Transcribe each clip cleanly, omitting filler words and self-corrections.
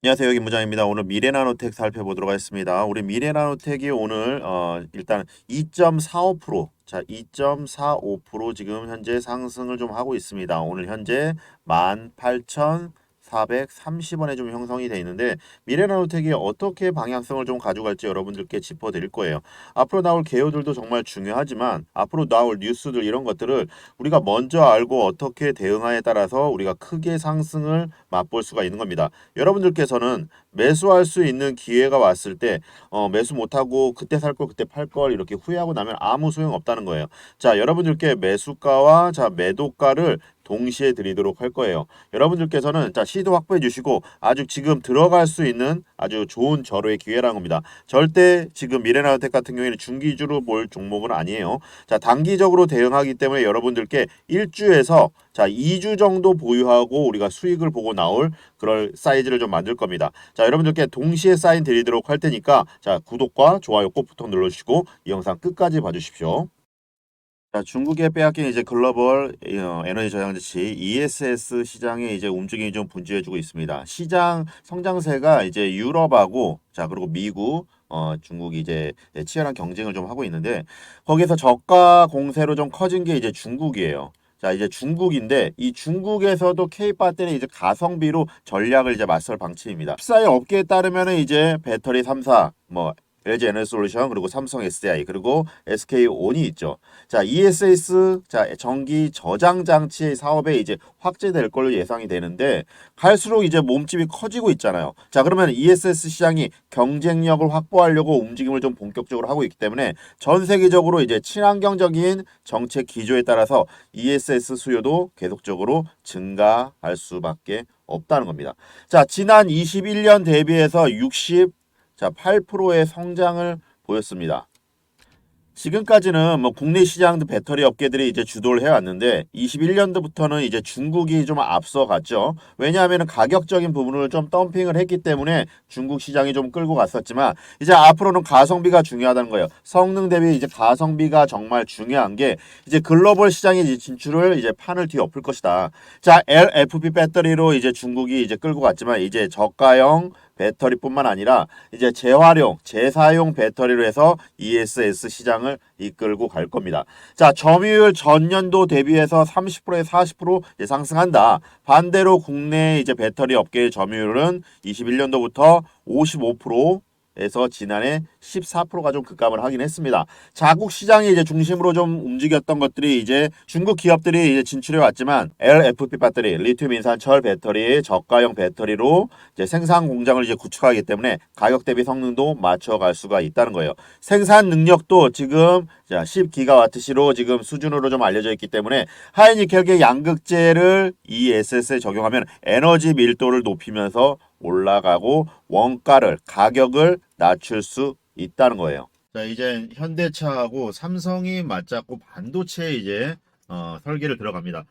안녕하세요. 김부장입니다. 오늘 미래나노텍 살펴보도록 하겠습니다. 우리 미래나노텍이 오늘 일단 2.45%, 자 2.45% 지금 현재 상승을 좀 하고 있습니다. 오늘 현재 18,430원에 좀 형성이 되어 있는데 미래나노텍이 어떻게 방향성을 좀 가져갈지 여러분들께 짚어드릴 거예요. 앞으로 나올 개요들도 정말 중요하지만 앞으로 나올 뉴스들 이런 것들을 우리가 먼저 알고 어떻게 대응하에 따라서 우리가 크게 상승을 맛볼 수가 있는 겁니다. 여러분들께서는 매수할 수 있는 기회가 왔을 때 매수 못하고 그때 살 걸 그때 팔 걸 이렇게 후회하고 나면 아무 소용 없다는 거예요. 자, 여러분들께 매수가와 자 매도가를 동시에 드리도록 할 거예요. 여러분들께서는 자 시도 확보해 주시고 아주 지금 들어갈 수 있는 아주 좋은 절호의 기회라는 겁니다. 절대 지금 미래나우텍 같은 경우에는 중기주로 볼 종목은 아니에요. 자 단기적으로 대응하기 때문에 여러분들께 1주에서 자 2주 정도 보유하고 우리가 수익을 보고 나올 그럴 사이즈를 좀 만들 겁니다. 자 여러분들께 동시에 사인 드리도록 할 테니까 자 구독과 좋아요 꼭 부탁 눌러주시고 이 영상 끝까지 봐주십시오. 자, 중국에 빼앗긴 이제 글로벌 에너지 저장지치 ESS 시장의 이제 움직임이 좀 분주해지고 있습니다. 시장 성장세가 이제 유럽하고 자 그리고 미국 중국이 이제 치열한 경쟁을 좀 하고 있는데 거기서 저가 공세로 좀 커진 게 이제 중국이에요. 자, 이제 중국인데 이 중국에서도 K 배터리 이제 가성비로 전략을 이제 맞설 방침입니다. 흡사의 업계에 따르면은 이제 배터리 3사 뭐 LG 에너지솔루션 그리고 삼성 SDI 그리고 SK온이 있죠. 자, ESS 자 전기 저장 장치 사업에 이제 확대될 걸로 예상이 되는데 갈수록 이제 몸집이 커지고 있잖아요. 자, 그러면 ESS 시장이 경쟁력을 확보하려고 움직임을 좀 본격적으로 하고 있기 때문에 전 세계적으로 이제 친환경적인 정책 기조에 따라서 ESS 수요도 계속적으로 증가할 수밖에 없다는 겁니다. 자, 지난 21년 대비해서 8%의 성장을 보였습니다. 지금까지는 뭐 국내 시장도 배터리 업계들이 이제 주도를 해왔는데 21년도부터는 이제 중국이 좀 앞서갔죠. 왜냐하면 가격적인 부분을 좀 덤핑을 했기 때문에 중국 시장이 좀 끌고 갔었지만 이제 앞으로는 가성비가 중요하다는 거예요. 성능 대비 이제 가성비가 정말 중요한 게 이제 글로벌 시장에 이제 진출을 이제 판을 뒤엎을 것이다. 자, LFP 배터리로 이제 중국이 이제 끌고 갔지만 이제 저가형 배터리뿐만 아니라 이제 재활용, 재사용 배터리로 해서 ESS 시장을 이끌고 갈 겁니다. 자, 점유율 전년도 대비해서 30%에 40% 상승한다. 반대로 국내 이제 배터리 업계의 점유율은 21년도부터 55% 에서 지난해 14%가 좀 급감을 하긴 했습니다. 자국 시장이 이제 중심으로 좀 움직였던 것들이 이제 중국 기업들이 이제 진출해 왔지만 LFP 배터리, 리튬 인산철 배터리, 저가형 배터리로 이제 생산 공장을 이제 구축하기 때문에 가격 대비 성능도 맞춰갈 수가 있다는 거예요. 생산 능력도 지금 10기가와트시로 지금 수준으로 좀 알려져 있기 때문에 하이니켈계 양극재를 이 SS에 적용하면 에너지 밀도를 높이면서 올라가고 원가를 가격을 낮출 수 있다는 거예요. 자, 이제 현대차하고 삼성이 맞잡고 반도체 이제 설계를 들어갑니다.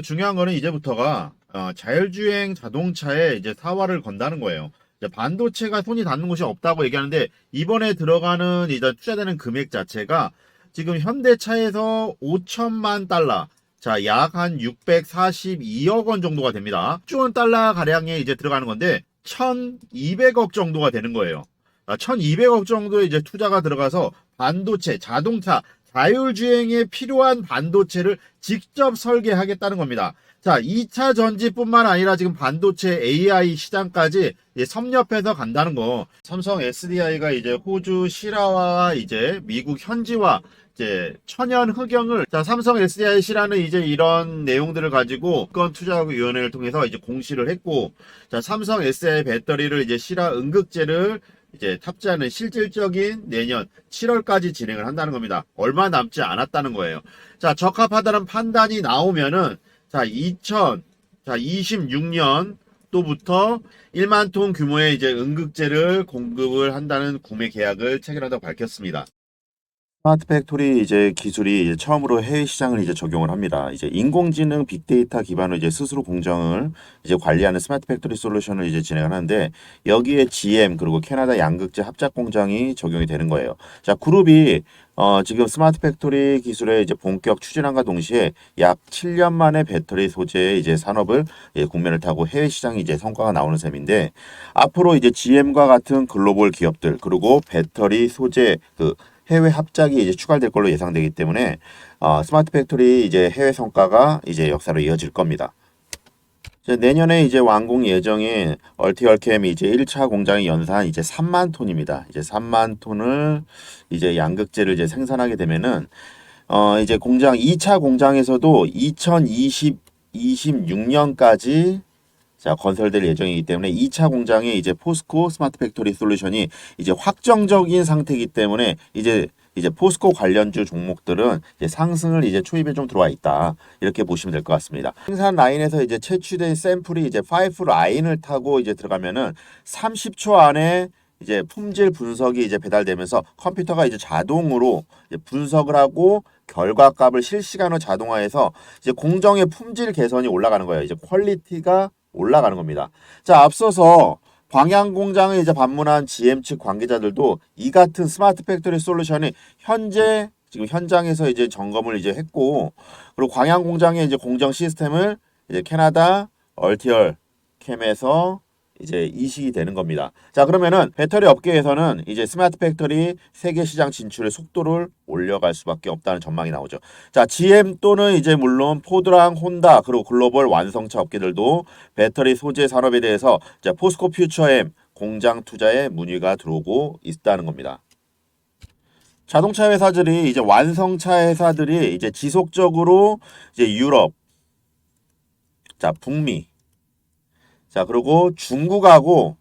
중요한 거는 이제부터가 자율주행 자동차에 이제 사활을 건다는 거예요. 이제 반도체가 손이 닿는 곳이 없다고 얘기하는데 이번에 들어가는 이제 투자되는 금액 자체가 지금 현대차에서 5천만 달러 자, 약 한 642억 원 정도가 됩니다. 1조 원 달러 가량에 이제 들어가는 건데 1,200억 정도가 되는 거예요. 1,200억 정도의 이제 투자가 들어가서 반도체, 자동차, 자율주행에 필요한 반도체를 직접 설계하겠다는 겁니다. 자, 2차 전지뿐만 아니라 지금 반도체 AI 시장까지 섭렵해서 간다는 거. 삼성 SDI가 이제 호주 실화와 이제 미국 현지화 이제 천연 흑영을 자 삼성 SDIC라는 이제 이런 내용들을 가지고 국가투자위원회를 통해서 이제 공시를 했고 자 삼성 SDI 배터리를 이제 실화 응급제를 이제 탑재하는 실질적인 내년 7월까지 진행을 한다는 겁니다. 얼마 남지 않았다는 거예요. 자 적합하다는 판단이 나오면은 자 2026년 또부터 1만 톤 규모의 이제 응급제를 공급을 한다는 구매 계약을 체결한다고 밝혔습니다. 스마트 팩토리 이제 기술이 이제 처음으로 해외 시장을 이제 적용을 합니다. 이제 인공지능 빅데이터 기반으로 이제 스스로 공정을 이제 관리하는 스마트 팩토리 솔루션을 이제 진행을 하는데 여기에 GM 그리고 캐나다 양극재 합작 공장이 적용이 되는 거예요. 자, 그룹이 지금 스마트 팩토리 기술의 이제 본격 추진함과 동시에 약 7년 만에 배터리 소재의 이제 산업을 국면을 타고 해외 시장이 이제 성과가 나오는 셈인데 앞으로 이제 GM과 같은 글로벌 기업들 그리고 배터리 소재 해외 합작이 이제 추가될 걸로 예상되기 때문에 스마트 팩토리 이제 해외 성과가 이제 역사로 이어질 겁니다. 이제 내년에 이제 완공 예정인 얼티얼캠이 이제 1차 공장의 연산 이제 3만 톤입니다. 이제 3만 톤을 이제 양극재를 이제 생산하게 되면은 이제 공장 2차 공장에서도 26년까지 자, 건설될 예정이기 때문에 2차 공장에 이제 포스코 스마트 팩토리 솔루션이 이제 확정적인 상태이기 때문에 이제 포스코 관련주 종목들은 이제 상승을 이제 초입에 좀 들어와 있다. 이렇게 보시면 될 것 같습니다. 생산 라인에서 이제 채취된 샘플이 이제 5 라인을 타고 이제 들어가면은 30초 안에 이제 품질 분석이 이제 배달되면서 컴퓨터가 이제 자동으로 이제 분석을 하고 결과값을 실시간으로 자동화해서 이제 공정의 품질 개선이 올라가는 거예요. 이제 퀄리티가 올라가는 겁니다. 자, 앞서서 광양 공장을 이제 방문한 GM 측 관계자들도 이 같은 스마트 팩토리 솔루션이 현재 지금 현장에서 이제 점검을 이제 했고 그리고 광양 공장의 이제 공정 시스템을 이제 캐나다 얼티얼 캠에서 이제 이식이 되는 겁니다. 자, 그러면은 배터리 업계에서는 이제 스마트 팩토리 세계 시장 진출의 속도를 올려갈 수밖에 없다는 전망이 나오죠. 자, GM 또는 이제 물론 포드랑 혼다 그리고 글로벌 완성차 업계들도 배터리 소재 산업에 대해서 이제 포스코 퓨처엠 공장 투자에 문의가 들어오고 있다는 겁니다. 자동차 회사들이 이제 완성차 회사들이 이제 지속적으로 이제 유럽, 자, 북미 자, 그리고 중국하고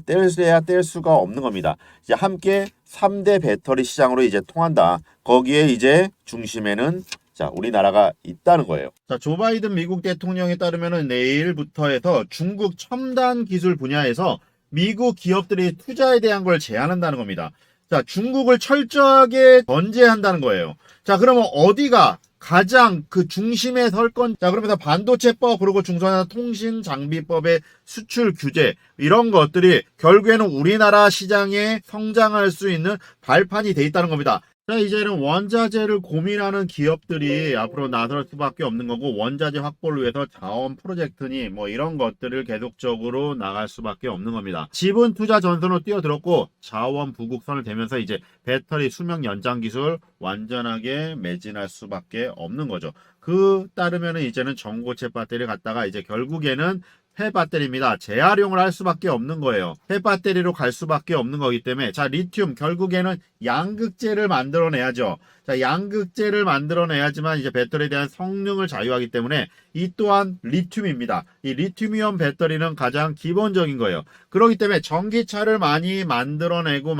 뗄 수가 없는 겁니다. 이제 함께 3대 배터리 시장으로 이제 통한다. 거기에 이제 중심에는 자, 우리나라가 있다는 거예요. 자, 조 바이든 미국 대통령에 따르면은 내일부터 해서 중국 첨단 기술 분야에서 미국 기업들이 투자에 대한 걸 제한한다는 겁니다. 자, 중국을 철저하게 견제한다는 거예요. 자, 그러면 어디가 가장 그 중심에 설 건, 자, 그러면서 반도체법, 그리고 중소나 통신장비법의 수출 규제, 이런 것들이 결국에는 우리나라 시장에 성장할 수 있는 발판이 돼 있다는 겁니다. 자, 이제는 원자재를 고민하는 기업들이 앞으로 나설 수밖에 없는 거고, 원자재 확보를 위해서 자원 프로젝트니 뭐 이런 것들을 계속적으로 나갈 수밖에 없는 겁니다. 지분 투자 전선으로 뛰어들었고, 자원 부국선을 대면서 이제 배터리 수명 연장 기술 완전하게 매진할 수밖에 없는 거죠. 그 따르면은 이제는 전고체 배터리 갖다가 이제 결국에는 폐배터리입니다. 재활용을 할 수밖에 없는 거예요. 폐배터리로 갈 수밖에 없는 거기 때문에 자, 리튬 결국에는 양극재를 만들어내야죠. 자, 양극재를 만들어내야지만 이제 배터리에 대한 성능을 자유하기 때문에 이 또한 리튬입니다. 이 리튬이온 배터리는 가장 기본적인 거예요. 그렇기 때문에 전기차를 많이 만들어내고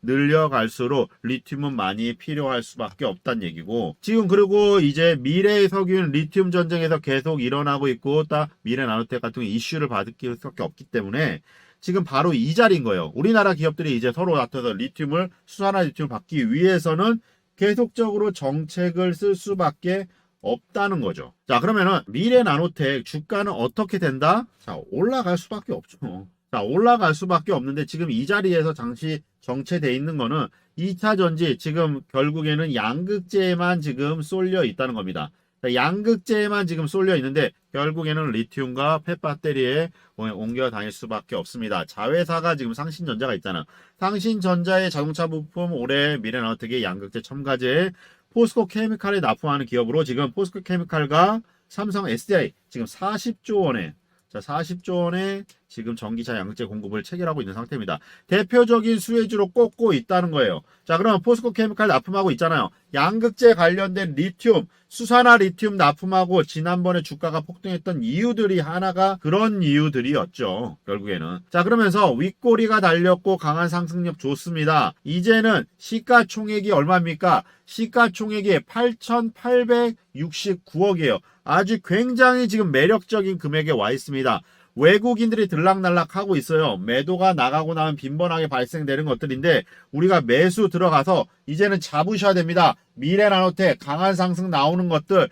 늘려갈수록 리튬은 많이 필요할 수밖에 없다는 얘기고 지금 그리고 이제 미래의 석유는 리튬 전쟁에서 계속 일어나고 있고 딱 미래 나노텍 같은 이슈를 받을 수밖에 없기 때문에 지금 바로 이 자리인 거예요. 우리나라 기업들이 이제 서로 다퉈서 리튬을 수산화 리튬을 받기 위해서는 계속적으로 정책을 쓸 수밖에 없다는 거죠. 자, 그러면은 미래 나노텍 주가는 어떻게 된다? 자, 올라갈 수밖에 없죠. 자, 올라갈 수밖에 없는데 지금 이 자리에서 잠시 정체돼 있는 거는 2차 전지 지금 결국에는 양극재에만 지금 쏠려 있다는 겁니다. 양극재에만 지금 쏠려 있는데 결국에는 리튬과 폐배터리에 옮겨 다닐 수밖에 없습니다. 자회사가 지금 상신전자가 있잖아. 상신전자의 자동차 부품 올해 미래나노텍의 양극재 첨가제에 포스코 케미칼에 납품하는 기업으로 지금 포스코 케미칼과 삼성 SDI 지금 40조 원에 자, 40조 원의 지금 전기차 양극재 공급을 체결하고 있는 상태입니다. 대표적인 수혜주로 꼽고 있다는 거예요. 자, 그러면 포스코 케미칼 납품하고 있잖아요. 양극재 관련된 리튬, 수산화 리튬 납품하고 지난번에 주가가 폭등했던 이유들이 하나가 그런 이유들이었죠. 결국에는. 자, 그러면서 윗꼬리가 달렸고 강한 상승력 좋습니다. 이제는 시가총액이 얼마입니까? 시가총액이 8,869억이에요. 아주 굉장히 지금 매력적인 금액에 와 있습니다. 외국인들이 들락날락하고 있어요. 매도가 나가고 나면 빈번하게 발생되는 것들인데 우리가 매수 들어가서 이제는 잡으셔야 됩니다. 미래나노텍 강한 상승 나오는 것들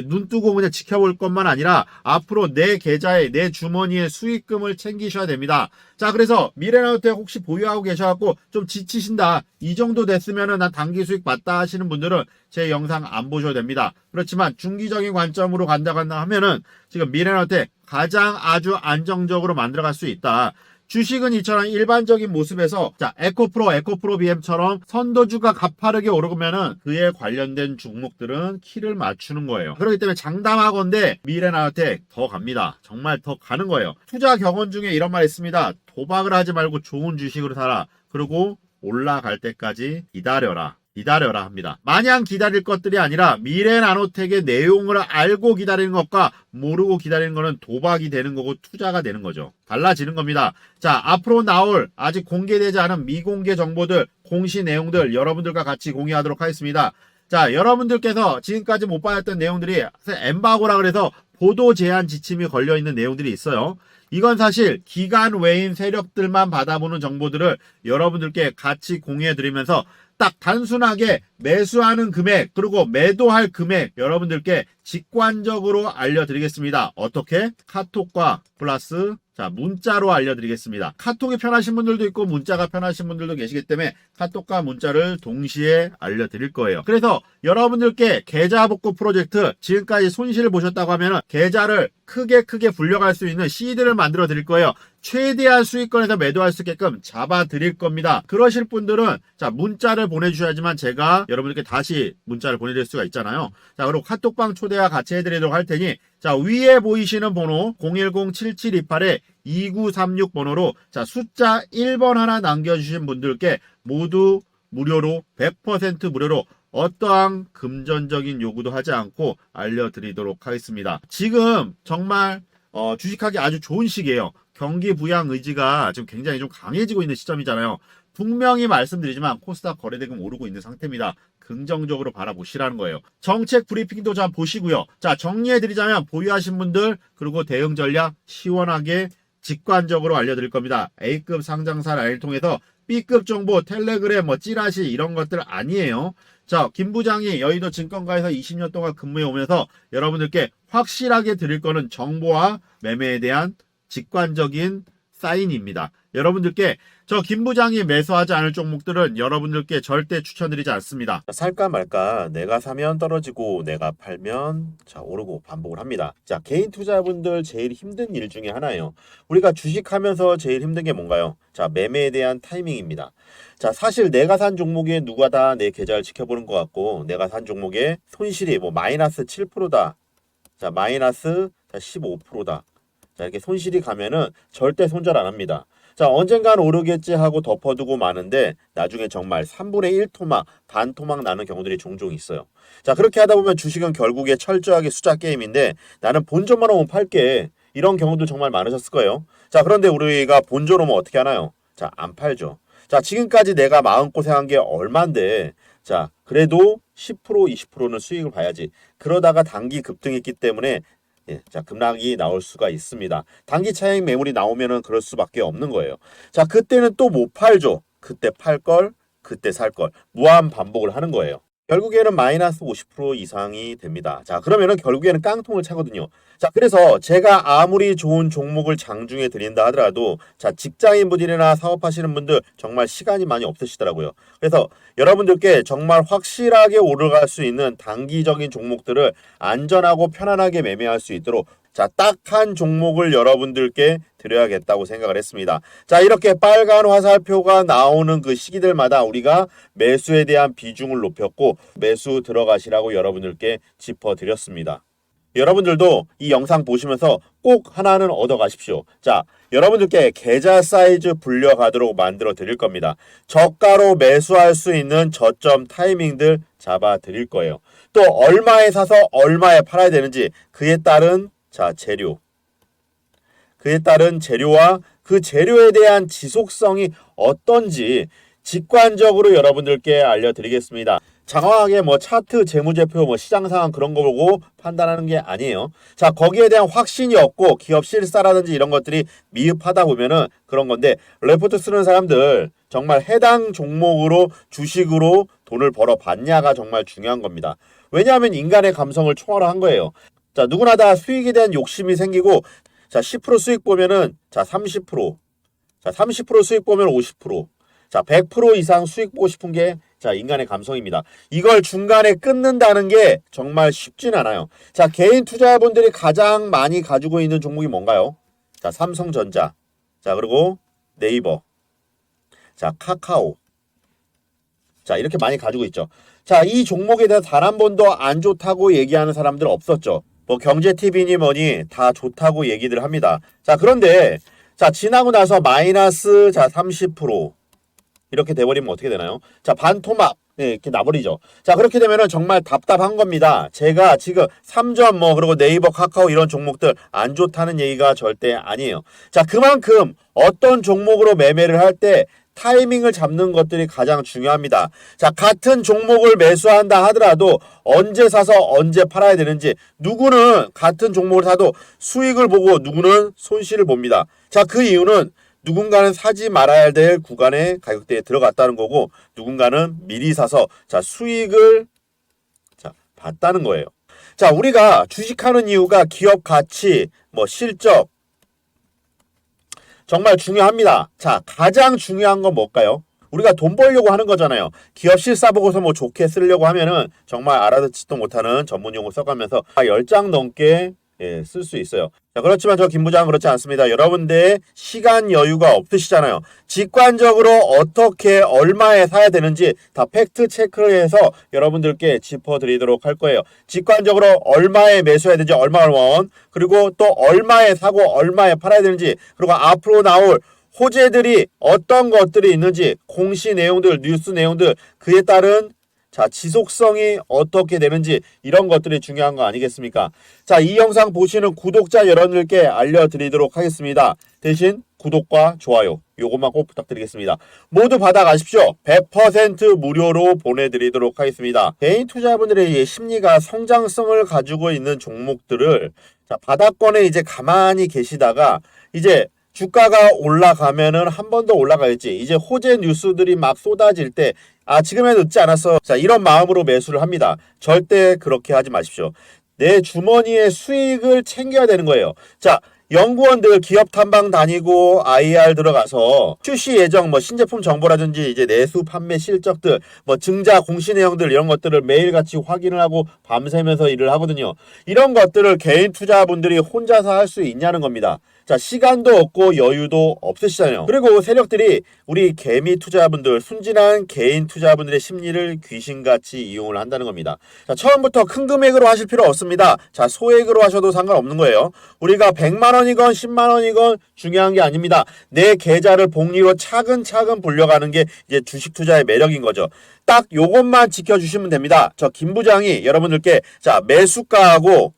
눈 뜨고 그냥 지켜볼 것만 아니라 앞으로 내 계좌에 내 주머니에 수익금을 챙기셔야 됩니다. 자, 그래서 미래나노텍 혹시 보유하고 계셔갖고 좀 지치신다, 이 정도 됐으면은 난 단기 수익 봤다 하시는 분들은 제 영상 안 보셔도 됩니다. 그렇지만 중기적인 관점으로 간다 하면은 지금 미래나노텍 가장 아주 안정적으로 만들어갈 수 있다. 주식은 이처럼 일반적인 모습에서 자, 에코프로 BM처럼 선도주가 가파르게 오르면은 그에 관련된 종목들은 키를 맞추는 거예요. 그렇기 때문에 장담하건대 미래나노텍 더 갑니다. 정말 더 가는 거예요. 투자 경험 중에 이런 말 있습니다. 도박을 하지 말고 좋은 주식으로 사라. 그리고 올라갈 때까지 기다려라 합니다. 마냥 기다릴 것들이 아니라 미래나노텍의 내용을 알고 기다리는 것과 모르고 기다리는 거는 도박이 되는 거고 투자가 되는 거죠. 달라지는 겁니다. 자, 앞으로 나올 아직 공개되지 않은 미공개 정보들, 공시 내용들 여러분들과 같이 공유하도록 하겠습니다. 자, 여러분들께서 지금까지 못 받았던 내용들이 엠바고라 그래서 보도 제한 지침이 걸려있는 내용들이 있어요. 이건 사실 기간 외인 세력들만 받아보는 정보들을 여러분들께 같이 공유해드리면서 딱 단순하게 매수하는 금액 그리고 매도할 금액 여러분들께 직관적으로 알려드리겠습니다. 어떻게? 카톡과 플러스 자, 문자로 알려드리겠습니다. 카톡이 편하신 분들도 있고 문자가 편하신 분들도 계시기 때문에 카톡과 문자를 동시에 알려드릴 거예요. 그래서 여러분들께 계좌 복구 프로젝트, 지금까지 손실을 보셨다고 하면 계좌를 크게 불려갈 수 있는 시드를 만들어 드릴 거예요. 최대한 수익권에서 매도할 수 있게끔 잡아 드릴 겁니다. 그러실 분들은 자, 문자를 보내주셔야지만 제가 여러분들께 다시 문자를 보내드릴 수가 있잖아요. 자, 그리고 카톡방 초대와 같이 해드리도록 할 테니 자, 위에 보이시는 번호 010-7728-2936 번호로 자, 숫자 1번 하나 남겨주신 분들께 모두 무료로 100% 무료로 어떠한 금전적인 요구도 하지 않고 알려드리도록 하겠습니다. 지금 정말 주식하기 아주 좋은 시기예요. 경기 부양 의지가 지금 굉장히 좀 강해지고 있는 시점이잖아요. 분명히 말씀드리지만 코스닥 거래대금 오르고 있는 상태입니다. 긍정적으로 바라보시라는 거예요. 정책 브리핑도 좀 보시고요. 자, 정리해드리자면 보유하신 분들 그리고 대응 전략 시원하게 직관적으로 알려드릴 겁니다. A급 상장사 라인을 통해서 B급 정보, 텔레그램, 찌라시 이런 것들 아니에요. 자, 김 부장이 여의도 증권가에서 20년 동안 근무해 오면서 여러분들께 확실하게 드릴 거는 정보와 매매에 대한 직관적인 사인입니다. 여러분들께 저 김 부장이 매수하지 않을 종목들은 여러분들께 절대 추천드리지 않습니다. 살까 말까, 내가 사면 떨어지고 내가 팔면 자 오르고 반복을 합니다. 자, 개인 투자분들 제일 힘든 일 중에 하나예요. 우리가 주식하면서 제일 힘든 게 뭔가요? 자, 매매에 대한 타이밍입니다. 자, 사실 내가 산 종목에 누가 다 내 계좌를 지켜보는 것 같고 내가 산 종목에 손실이 마이너스 7%다. 자, 마이너스 15%다. 자, 이렇게 손실이 가면은 절대 손절 안 합니다. 자, 언젠간 오르겠지 하고 덮어두고 마는데 나중에 정말 3분의 1 토막, 반 토막 나는 경우들이 종종 있어요. 자, 그렇게 하다 보면 주식은 결국에 철저하게 숫자 게임인데 나는 본전만 오면 팔게. 이런 경우도 정말 많으셨을 거예요. 자, 그런데 우리가 본전 오면 어떻게 하나요? 자, 안 팔죠. 자, 지금까지 내가 마음고생한 게 얼만데 자, 그래도 10% 20%는 수익을 봐야지. 그러다가 단기 급등했기 때문에 자, 급락이 나올 수가 있습니다. 단기 차익 매물이 나오면은 그럴 수밖에 없는 거예요. 자, 그때는 또 못 팔죠. 그때 팔 걸, 그때 살 걸. 무한 반복을 하는 거예요. 결국에는 마이너스 50% 이상이 됩니다. 자, 그러면은 결국에는 깡통을 차거든요. 자, 그래서 제가 아무리 좋은 종목을 장중에 드린다 하더라도 자, 직장인분들이나 사업하시는 분들 정말 시간이 많이 없으시더라고요. 그래서 여러분들께 정말 확실하게 오르갈 수 있는 단기적인 종목들을 안전하고 편안하게 매매할 수 있도록 자, 딱 한 종목을 여러분들께 드려야겠다고 생각을 했습니다. 자, 이렇게 빨간 화살표가 나오는 그 시기들마다 우리가 매수에 대한 비중을 높였고 매수 들어가시라고 여러분들께 짚어드렸습니다. 여러분들도 이 영상 보시면서 꼭 하나는 얻어 가십시오. 자, 여러분들께 계좌 사이즈 불려가도록 만들어 드릴 겁니다. 저가로 매수할 수 있는 저점 타이밍들 잡아 드릴 거예요. 또 얼마에 사서 얼마에 팔아야 되는지 그에 따른 자, 재료. 그에 따른 재료와 그 재료에 대한 지속성이 어떤지 직관적으로 여러분들께 알려드리겠습니다. 장황하게 차트, 재무제표, 시장 상황 그런 거 보고 판단하는 게 아니에요. 자, 거기에 대한 확신이 없고 기업 실사라든지 이런 것들이 미흡하다 보면은 그런 건데 레포트 쓰는 사람들 정말 해당 종목으로 주식으로 돈을 벌어봤냐가 정말 중요한 겁니다. 왜냐하면 인간의 감성을 총괄한 거예요. 자, 누구나 다 수익에 대한 욕심이 생기고, 자, 10% 수익 보면은, 자, 30%, 자, 30% 수익 보면 50%, 자, 100% 이상 수익 보고 싶은 게, 자, 인간의 감성입니다. 이걸 중간에 끊는다는 게 정말 쉽진 않아요. 자, 개인 투자자분들이 가장 많이 가지고 있는 종목이 뭔가요? 자, 삼성전자, 자, 그리고 네이버, 자, 카카오, 자, 이렇게 많이 가지고 있죠. 자, 이 종목에 대해서 단 한 번도 안 좋다고 얘기하는 사람들 없었죠. 뭐 경제TV니 뭐니 다 좋다고 얘기들 합니다. 자, 그런데 자, 지나고 나서 마이너스 자, 30% 이렇게 돼버리면 어떻게 되나요? 자, 반토막 네, 이렇게 나버리죠. 자, 그렇게 되면은 정말 답답한 겁니다. 제가 지금 3점 뭐 그리고 네이버, 카카오 이런 종목들 안 좋다는 얘기가 절대 아니에요. 자, 그만큼 어떤 종목으로 매매를 할 때 타이밍을 잡는 것들이 가장 중요합니다. 자, 같은 종목을 매수한다 하더라도 언제 사서 언제 팔아야 되는지, 누구는 같은 종목을 사도 수익을 보고 누구는 손실을 봅니다. 자, 그 이유는 누군가는 사지 말아야 될 구간의 가격대에 들어갔다는 거고, 누군가는 미리 사서 자, 수익을 자, 봤다는 거예요. 자, 우리가 주식하는 이유가 기업 가치, 뭐 실적 정말 중요합니다. 자, 가장 중요한 건 뭘까요? 우리가 돈 벌려고 하는 거잖아요. 기업 실사 보고서 뭐 좋게 쓰려고 하면은 정말 알아듣지도 못하는 전문 용어 써가면서 10장 넘게 쓸 수 있어요. 자, 그렇지만 저 김 부장은 그렇지 않습니다. 여러분들 시간 여유가 없으시잖아요. 직관적으로 어떻게 얼마에 사야 되는지 다 팩트 체크를 해서 여러분들께 짚어드리도록 할 거예요. 직관적으로 얼마에 매수해야 되는지 얼마 원, 그리고 또 얼마에 사고 얼마에 팔아야 되는지, 그리고 앞으로 나올 호재들이 어떤 것들이 있는지, 공시 내용들, 뉴스 내용들, 그에 따른 자, 지속성이 어떻게 되는지 이런 것들이 중요한 거 아니겠습니까? 자, 이 영상 보시는 구독자 여러분들께 알려드리도록 하겠습니다. 대신 구독과 좋아요 요것만 꼭 부탁드리겠습니다. 모두 받아가십시오. 100% 무료로 보내드리도록 하겠습니다. 개인 투자자분들의 심리가 성장성을 가지고 있는 종목들을 자, 바닥권에 이제 가만히 계시다가 이제 주가가 올라가면은 한 번 더 올라가야지. 이제 호재 뉴스들이 막 쏟아질 때, 아, 지금은 늦지 않았어. 자, 이런 마음으로 매수를 합니다. 절대 그렇게 하지 마십시오. 내 주머니의 수익을 챙겨야 되는 거예요. 자, 연구원들 기업 탐방 다니고 IR 들어가서 출시 예정 뭐 신제품 정보라든지 이제 내수 판매 실적들 뭐 증자 공시 내용들 이런 것들을 매일같이 확인을 하고 밤새면서 일을 하거든요. 이런 것들을 개인 투자분들이 혼자서 할 수 있냐는 겁니다. 자, 시간도 없고 여유도 없으시잖아요. 그리고 세력들이 우리 개미 투자분들, 순진한 개인 투자분들의 심리를 귀신같이 이용을 한다는 겁니다. 자, 처음부터 큰 금액으로 하실 필요 없습니다. 자, 소액으로 하셔도 상관없는 거예요. 우리가 100만 원이건 10만 원이건 중요한 게 아닙니다. 내 계좌를 복리로 차근차근 불려가는 게 이제 주식 투자의 매력인 거죠. 딱 요것만 지켜주시면 됩니다. 저 김 부장이 여러분들께 자, 매수가하고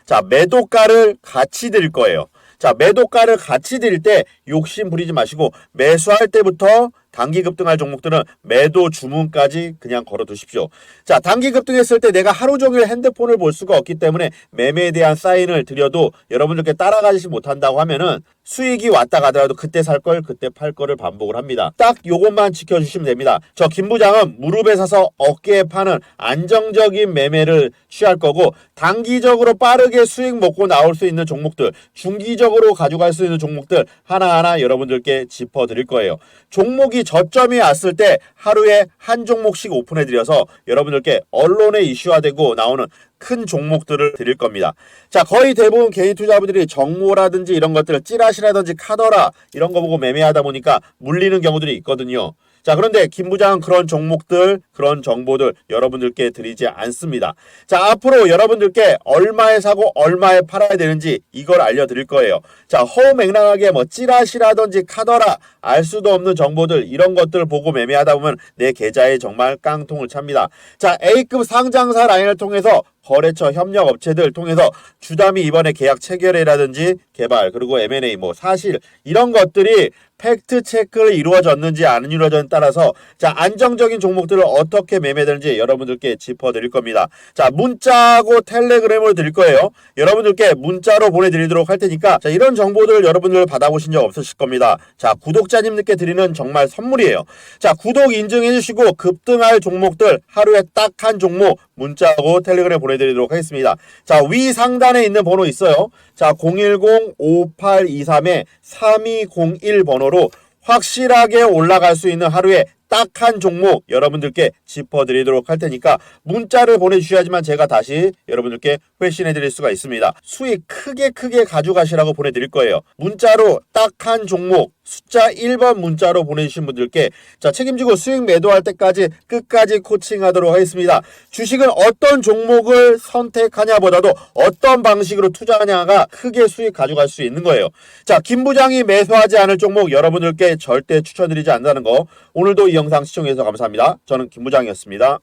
자, 매도가를 같이 드릴 거예요. 자, 매도가를 같이 드릴 때 욕심 부리지 마시고 매수할 때부터 단기 급등할 종목들은 매도 주문까지 그냥 걸어 두십시오. 자, 단기 급등했을 때 내가 하루 종일 핸드폰을 볼 수가 없기 때문에 매매에 대한 사인을 드려도 여러분들께 따라가지 못한다고 하면은 수익이 왔다 가더라도 그때 살 걸 그때 팔 거를 반복을 합니다. 딱 요것만 지켜주시면 됩니다. 저 김 부장은 무릎에 사서 어깨에 파는 안정적인 매매를 취할 거고, 단기적으로 빠르게 수익 먹고 나올 수 있는 종목들, 중기적으로 가져갈 수 있는 종목들 하나하나 여러분들께 짚어드릴 거예요. 종목이 저점이 왔을 때 하루에 한 종목씩 오픈해드려서 여러분들께 언론에 이슈화되고 나오는 큰 종목들을 드릴 겁니다. 자, 거의 대부분 개인 투자자분들이 정모라든지 이런 것들을 찌라시라든지 카더라 이런 거 보고 매매하다 보니까 물리는 경우들이 있거든요. 자, 그런데 김 부장은 그런 종목들, 그런 정보들 여러분들께 드리지 않습니다. 자, 앞으로 여러분들께 얼마에 사고 얼마에 팔아야 되는지 이걸 알려드릴 거예요. 자, 허무맹랑하게 뭐 찌라시라든지 카더라 알 수도 없는 정보들 이런 것들 보고 매매하다 보면 내 계좌에 정말 깡통을 찹니다. 자, A급 상장사 라인을 통해서 거래처 협력 업체들 통해서 주담이 이번에 계약 체결이라든지 개발 그리고 M&A 뭐 사실 이런 것들이 팩트 체크를 이루어졌는지 안 이루어졌는지에 따라서 자 안정적인 종목들을 어떻게 매매되는지 여러분들께 짚어드릴 겁니다. 자 문자하고 텔레그램으로 드릴 거예요. 여러분들께 문자로 보내드리도록 할 테니까 자 이런 정보들을 여러분들 받아보신 적 없으실 겁니다. 자 구독자님들께 드리는 정말 선물이에요. 자 구독 인증해주시고 급등할 종목들 하루에 딱 한 종목 문자하고 텔레그램 보내드리도록 하겠습니다. 자 위 상단에 있는 번호 있어요. 자 010-5823-3201 번호로 확실하게 올라갈 수 있는 하루에 딱 한 종목 여러분들께 짚어드리도록 할 테니까 문자를 보내주셔야지만 제가 다시 여러분들께 회신해드릴 수가 있습니다. 수익 크게 가져가시라고 보내드릴 거예요. 문자로 딱 한 종목 숫자 1번 문자로 보내주신 분들께 자 책임지고 수익 매도할 때까지 끝까지 코칭하도록 하겠습니다. 주식은 어떤 종목을 선택하냐 보다도 어떤 방식으로 투자하냐가 크게 수익 가져갈 수 있는 거예요. 자 김 부장이 매수하지 않을 종목 여러분들께 절대 추천드리지 않는다는 거 오늘도 이 영상 시청해주셔서 감사합니다. 저는 김 부장이었습니다.